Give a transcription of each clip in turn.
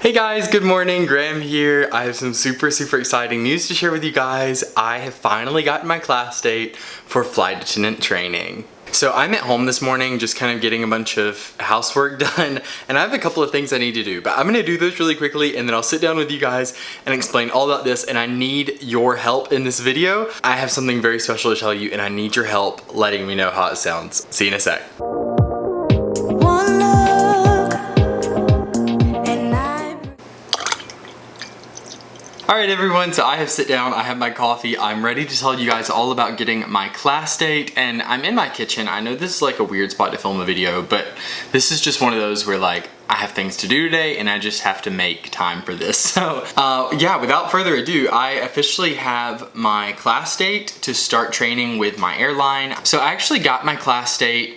Hey guys, good morning, Graham here. I have some super exciting news to share with you guys. I have finally gotten my class date for flight attendant training. So I'm at home this morning just kind of getting a bunch of housework done, and I have a couple of things I need to do, but I'm gonna do those really quickly and then I'll sit down with you guys and explain all about this, and I need your help in this video. I have something very special to tell you and I need your help letting me know how it sounds. See you in a sec. Alright everyone, so I have sit down, I have my coffee, I'm ready to tell you guys all about getting my class date, and I'm in my kitchen. I know this is like a weird spot to film a video, but this is just one of those where like I have things to do today and I just have to make time for this. So yeah, without further ado, I officially have my class date to start training with my airline. So I actually got my class date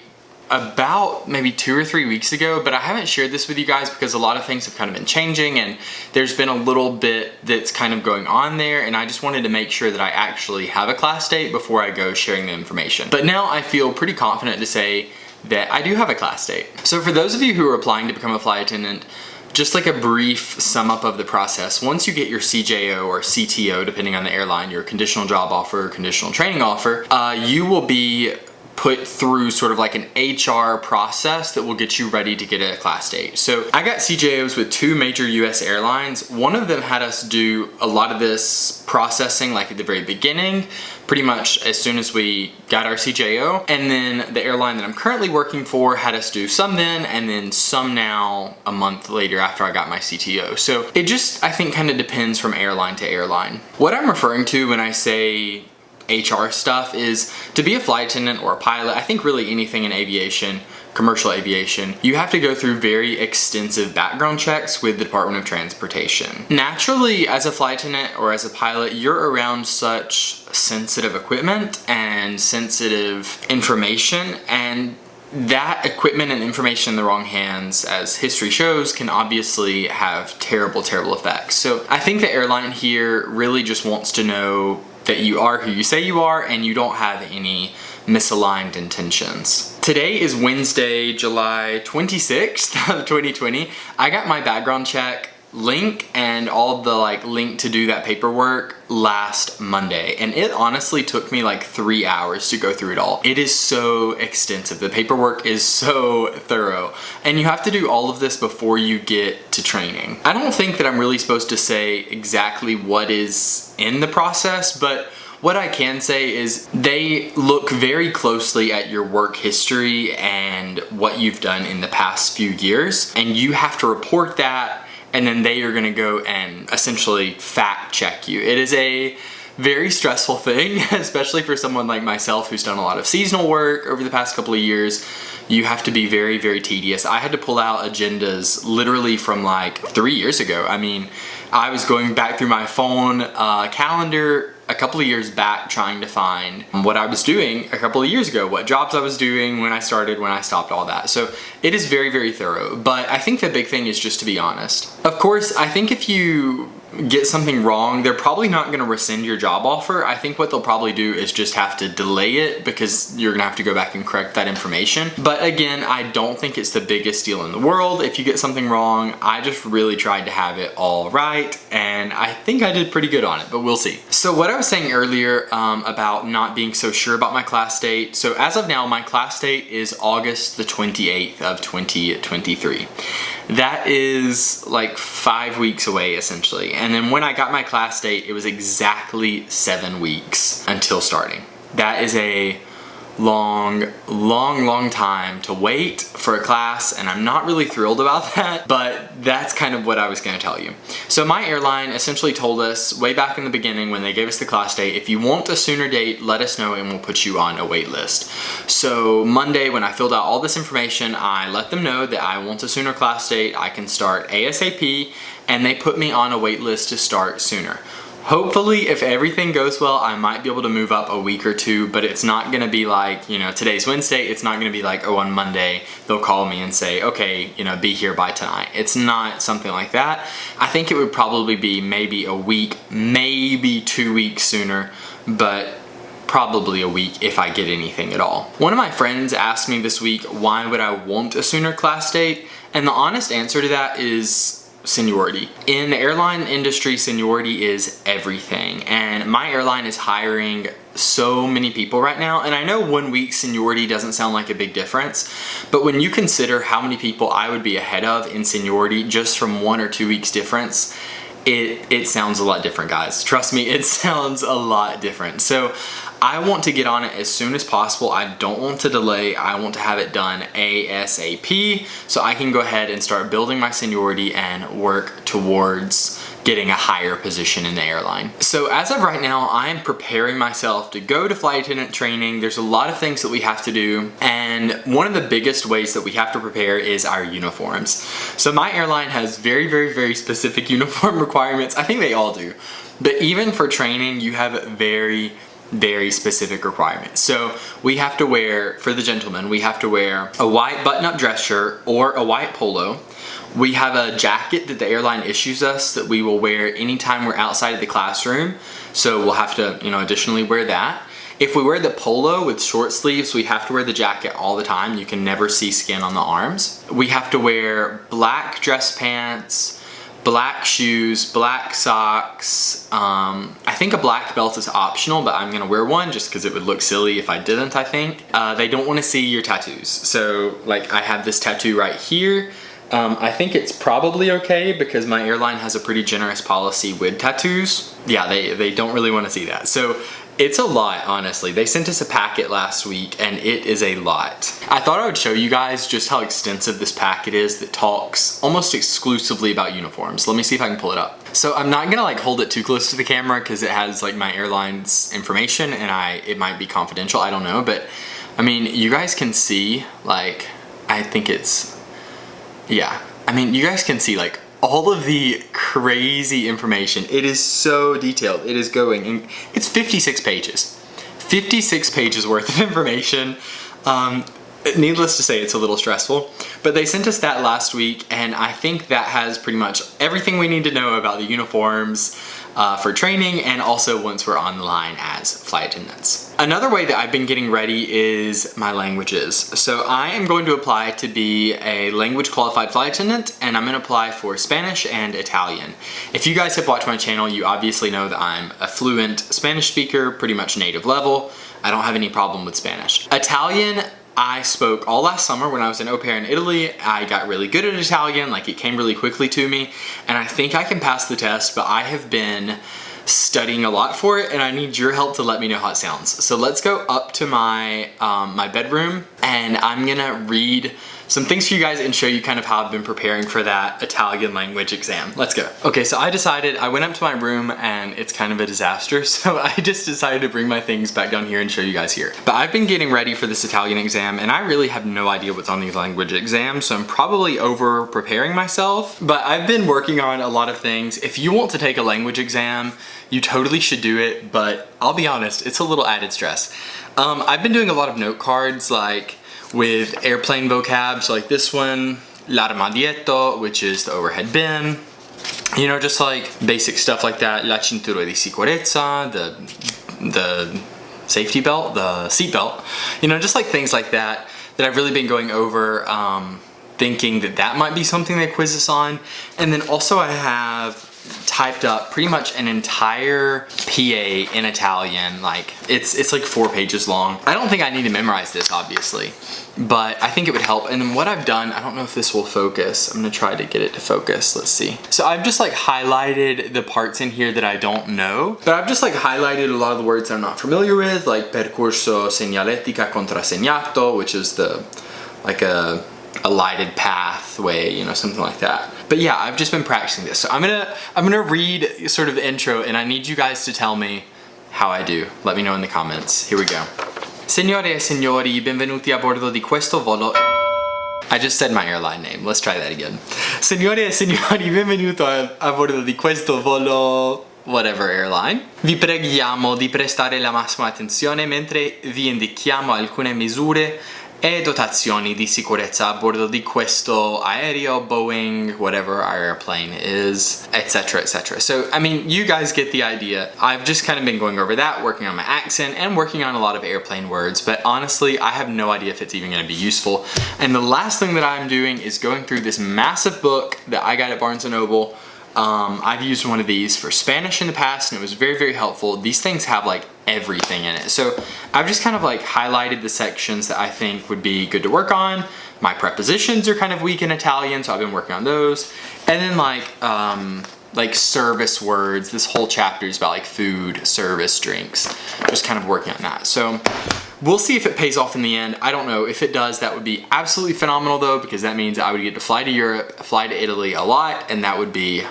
about maybe 2 or 3 weeks ago, but I haven't shared this with you guys because a lot of things have kind of been changing and there's been a little bit that's kind of going on there, and I just wanted to make sure that I actually have a class date before I go sharing the information. But now I feel pretty confident to say that I do have a class date. So for those of you who are applying to become a flight attendant, just like a brief sum up of the process. Once you get your CJO or CTO, depending on the airline, your conditional job offer, conditional training offer, you will be put through sort of like an HR process that will get you ready to get a class date. So I got CJOs with 2 major US airlines. One of them had us do a lot of this processing like at the very beginning, pretty much as soon as we got our CJO. And then the airline that I'm currently working for had us do some then, and then some now a month later after I got my CTO. So it just, I think, kind of depends from airline to airline. What I'm referring to when I say HR stuff is to be a flight attendant or a pilot. I think really anything in aviation, commercial aviation, you have to go through very extensive background checks with the Department of Transportation. Naturally, as a flight attendant or as a pilot, you're around such sensitive equipment and sensitive information, and that equipment and information in the wrong hands, as history shows, can obviously have terrible effects. So I think the airline here really just wants to know that you are who you say you are and you don't have any misaligned intentions. Today is Wednesday, July 26th of 2020. I got my background check link and all the link to do that paperwork last Monday, and it honestly took me like 3 hours to go through it all. It is so extensive. The paperwork is so thorough, and you have to do all of this before you get to training. I don't think that I'm really supposed to say exactly what is in the process, but what I can say is they look very closely at your work history and what you've done in the past few years, and you have to report that, and then they are gonna go and essentially fact check you. It is a very stressful thing, especially for someone like myself who's done a lot of seasonal work over the past couple of years. You have to be very tedious. I had to pull out agendas literally from like 3 years ago. I mean, I was going back through my phone calendar a couple of years back trying to find what I was doing a couple of years ago, what jobs I was doing, when I started, when I stopped, all that. So it is very thorough, but I think the big thing is just to be honest. Of course, I think if you get something wrong, they're probably not gonna rescind your job offer. I think what they'll probably do is just have to delay it because you're gonna have to go back and correct that information. But again, I don't think it's the biggest deal in the world if you get something wrong. I just really tried to have it all right, and I think I did pretty good on it, but we'll see. So what I was saying earlier about not being so sure about my class date. So as of now, my class date is August the 28th of 2023. That is like 5 weeks away essentially. And then when I got my class date, it was exactly 7 weeks until starting. That is a long time to wait for a class, and I'm not really thrilled about that, but that's kind of what I was gonna tell you. So my airline essentially told us way back in the beginning when they gave us the class date, if you want a sooner date, let us know and we'll put you on a wait list. So Monday, when I filled out all this information, I let them know that I want a sooner class date, I can start ASAP, and they put me on a wait list to start sooner. Hopefully, if everything goes well, I might be able to move up a week or 2, but it's not gonna be like, you know, today's Wednesday, it's not gonna be like, oh, on Monday, they'll call me and say, okay, you know, be here by tonight. It's not something like that. I think it would probably be maybe a week, maybe 2 weeks sooner, but probably a week if I get anything at all. One of my friends asked me this week, why would I want a sooner class date? And the honest answer to that is, seniority. In the airline industry, seniority is everything, and my airline is hiring so many people right now, and I know 1 week seniority doesn't sound like a big difference, but when you consider how many people I would be ahead of in seniority just from 1 or 2 weeks difference, it sounds a lot different, guys. Trust me, it sounds a lot different. So I want to get on it as soon as possible. I don't want to delay. I want to have it done ASAP so I can go ahead and start building my seniority and work towards getting a higher position in the airline. So as of right now, I am preparing myself to go to flight attendant training. There's a lot of things that we have to do, and one of the biggest ways that we have to prepare is our uniforms. So my airline has very, very, very specific uniform requirements. I think they all do. But even for training, you have very specific requirements. So we have to wear, for the gentlemen, we have to wear a white button-up dress shirt or a white polo. We have a jacket that the airline issues us that we will wear anytime we're outside of the classroom. So we'll have to, additionally wear that. If we wear the polo with short sleeves, we have to wear the jacket all the time. You can never see skin on the arms. We have to wear black dress pants, black shoes, black socks. I think a black belt is optional, but I'm gonna wear one just because it would look silly if I didn't, I think. They don't wanna see your tattoos. So like I have this tattoo right here. I think it's probably okay because my airline has a pretty generous policy with tattoos. Yeah, they don't really wanna see that. So it's a lot, honestly. They sent us a packet last week and it is a lot. I thought I would show you guys just how extensive this packet is that talks almost exclusively about uniforms. Let me see if I can pull it up. So I'm not gonna hold it too close to the camera because it has like my airline's information and it might be confidential, I don't know. But I mean, you guys can see like, I think it's, yeah. I mean, you guys can see like all of the crazy information. It is so detailed. It is going, and it's 56 pages. 56 pages worth of information. Needless to say, it's a little stressful, but they sent us that last week, and I think that has pretty much everything we need to know about the uniforms for training, and also once we're on the line as flight attendants. Another way that I've been getting ready is my languages. So I am going to apply to be a language qualified flight attendant, and I'm gonna apply for Spanish and Italian. If you guys have watched my channel, you obviously know that I'm a fluent Spanish speaker, pretty much native level. I don't have any problem with Spanish. Italian, I spoke all last summer when I was an au pair in Italy. I got really good at Italian, like it came really quickly to me, and I think I can pass the test, but I have been studying a lot for it and I need your help to let me know how it sounds. So let's go up to my, my bedroom, and I'm gonna read some things for you guys and show you kind of how I've been preparing for that Italian language exam. Let's go. Okay, so I went up to my room and it's kind of a disaster, so I just decided to bring my things back down here and show you guys here. But I've been getting ready for this Italian exam and I really have no idea what's on these language exams, so I'm probably over preparing myself, but I've been working on a lot of things. If you want to take a language exam, you totally should do it, but I'll be honest, it's a little added stress. I've been doing a lot of note cards, like with airplane vocab, so like this one, l'armadietto, which is the overhead bin. You know, just like basic stuff like that. La cintura di sicurezza, the safety belt, the seat belt. You know, just like things like that that I've really been going over, thinking that that might be something they quiz us on. And then also I have typed up pretty much an entire PA in Italian. Like it's like 4 pages long. I don't think I need to memorize this, obviously, but I think it would help. And then what I've done, I don't know if this will focus. I'm gonna try to get it to focus. Let's see. So I've just like highlighted the parts in here that I don't know, but I've just like highlighted a lot of the words I'm not familiar with, like percorso segnaletica contrassegnato, which is the like a lighted pathway, you know, something like that. But yeah, I've just been practicing this. So I'm gonna read sort of the intro, and I need you guys to tell me how I do. Let me know in the comments. Here we go. Signore e signori, benvenuti a bordo di questo volo. I just said my airline name. Let's try that again. Signore e signori, benvenuto a bordo di questo volo, whatever airline. Vi preghiamo di prestare la massima attenzione mentre vi indichiamo alcune misure e dotazioni di sicurezza a bordo di questo aereo, Boeing, whatever our airplane is, etc, etc. So, I mean, you guys get the idea. I've just kind of been going over that, working on my accent, and working on a lot of airplane words, but honestly, I have no idea if it's even gonna be useful. And the last thing that I'm doing is going through this massive book that I got at Barnes & Noble. I've used one of these for Spanish in the past and it was very, very helpful. These things have like everything in it. So I've just kind of like highlighted the sections that I think would be good to work on. My prepositions are kind of weak in Italian, so I've been working on those. And then like service words. This whole chapter is about like food, service, drinks. Just kind of working on that. So we'll see if it pays off in the end. I don't know. If it does, that would be absolutely phenomenal though, because that means I would get to fly to Europe, fly to Italy a lot, and that would be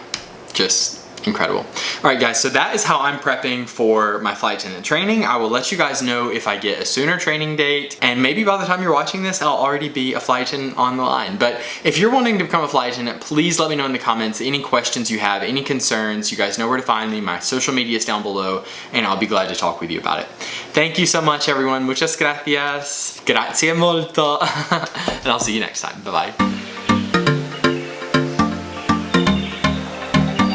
just incredible. All right guys, so that is how I'm prepping for my flight attendant training. I will let you guys know if I get a sooner training date, and maybe by the time you're watching this, I'll already be a flight attendant on the line. But if you're wanting to become a flight attendant, please let me know in the comments any questions you have, any concerns. You guys know where to find me. My social media is down below, and I'll be glad to talk with you about it. Thank you so much, everyone. Muchas gracias. Grazie molto. And I'll see you next time. Bye-bye.